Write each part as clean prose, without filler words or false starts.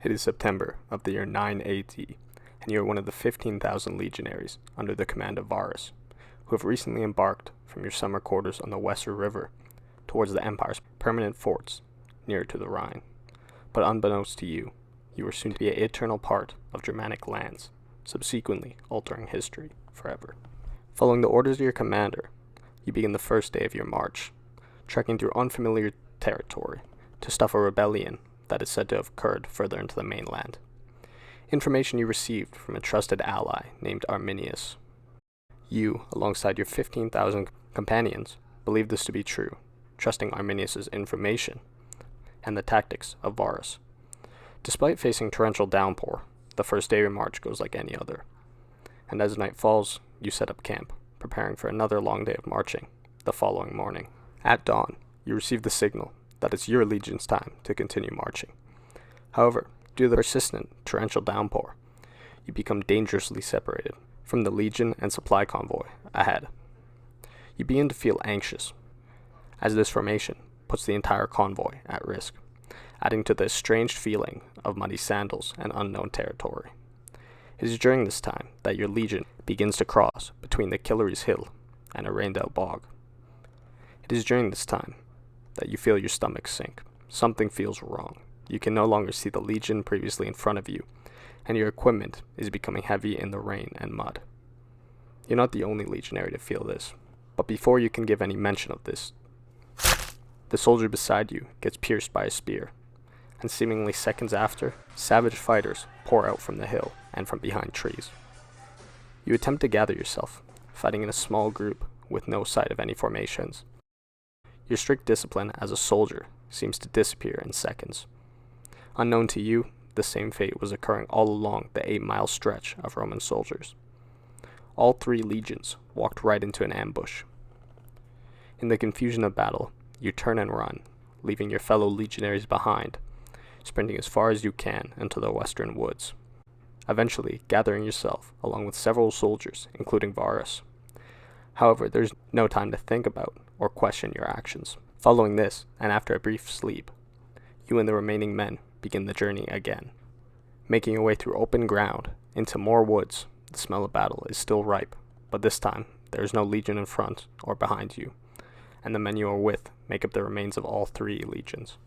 It is September of the year 9 AD, and you are one of the 15,000 legionaries under the command of Varus, who have recently embarked from your summer quarters on the Weser River towards the Empire's permanent forts nearer to the Rhine. But unbeknownst to you, you are soon to be an eternal part of Germanic lands, subsequently altering history forever. Following the orders of your commander, you begin the first day of your march, trekking through unfamiliar territory to stuff a rebellion that is said to have occurred further into the mainland. Information you received from a trusted ally named Arminius. You, alongside your 15,000 companions, believe this to be true, trusting Arminius's information and the tactics of Varus. Despite facing torrential downpour, the first day of your march goes like any other, and as night falls, you set up camp, preparing for another long day of marching the following morning. At dawn, you receive the signal that it's your legion's time to continue marching. However, due to the persistent torrential downpour, you become dangerously separated from the legion and supply convoy ahead. You begin to feel anxious, as this formation puts the entire convoy at risk, adding to the estranged feeling of muddy sandals and unknown territory. It is during this time that your legion begins to cross between the Killeries Hill and a rained-out bog. It is during this time that you feel your stomach sink. Something feels wrong. You can no longer see the legion previously in front of you, and your equipment is becoming heavy in the rain and mud. You're not the only legionary to feel this, but before you can give any mention of this, the soldier beside you gets pierced by a spear, and seemingly seconds after, savage fighters pour out from the hill and from behind trees. You attempt to gather yourself, fighting in a small group with no sight of any formations. Your strict discipline as a soldier seems to disappear in seconds. Unknown to you, the same fate was occurring all along the 8-mile stretch of Roman soldiers. All 3 legions walked right into an ambush. In the confusion of battle, you turn and run, leaving your fellow legionaries behind, sprinting as far as you can into the western woods, eventually gathering yourself along with several soldiers, including Varus. However, there's no time to think about or question your actions. Following this, and after a brief sleep, you and the remaining men begin the journey again. Making your way through open ground into more woods, the smell of battle is still ripe, but this time there is no legion in front or behind you, and the men you are with make up the remains of all 3 legions.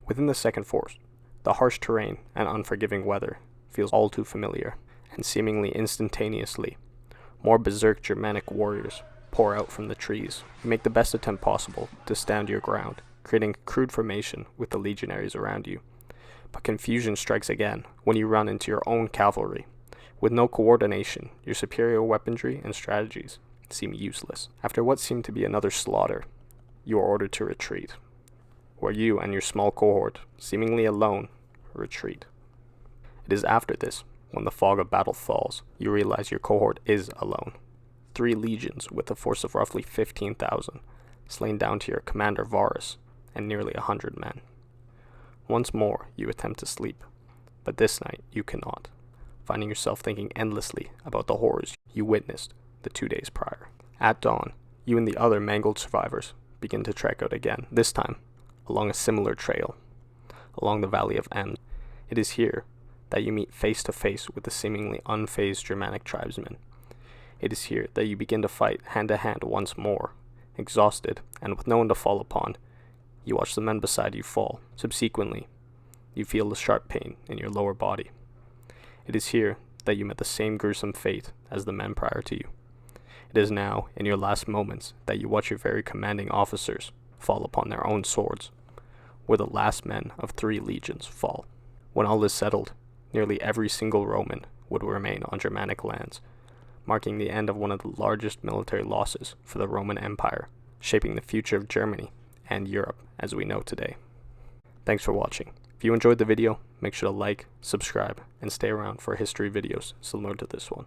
Within the second force, the harsh terrain and unforgiving weather feels all too familiar, and seemingly instantaneously, more berserk Germanic warriors pour out from the trees. You make the best attempt possible to stand your ground, creating a crude formation with the legionaries around you. But confusion strikes again when you run into your own cavalry. With no coordination, your superior weaponry and strategies seem useless. After what seemed to be another slaughter, you are ordered to retreat, where you and your small cohort, seemingly alone, retreat. It is after this, when the fog of battle falls, you realize your cohort is alone. 3 legions with a force of roughly 15,000, slain down to your commander Varus and nearly 100 men. Once more you attempt to sleep, but this night you cannot, finding yourself thinking endlessly about the horrors you witnessed the 2 days prior. At dawn, you and the other mangled survivors begin to trek out again, this time along a similar trail, along the valley of Ems. It is here that you meet face to face with the seemingly unfazed Germanic tribesmen. It is here that you begin to fight hand to hand once more. Exhausted, and with no one to fall upon, you watch the men beside you fall. Subsequently, you feel the sharp pain in your lower body. It is here that you met the same gruesome fate as the men prior to you. It is now, in your last moments, that you watch your very commanding officers fall upon their own swords, where the last men of 3 legions fall. When all is settled, nearly every single Roman would remain on Germanic lands, marking the end of one of the largest military losses for the Roman Empire, shaping the future of Germany and Europe as we know today. Thanks for watching. If you enjoyed the video, make sure to like, subscribe, and stay around for history videos similar to this one.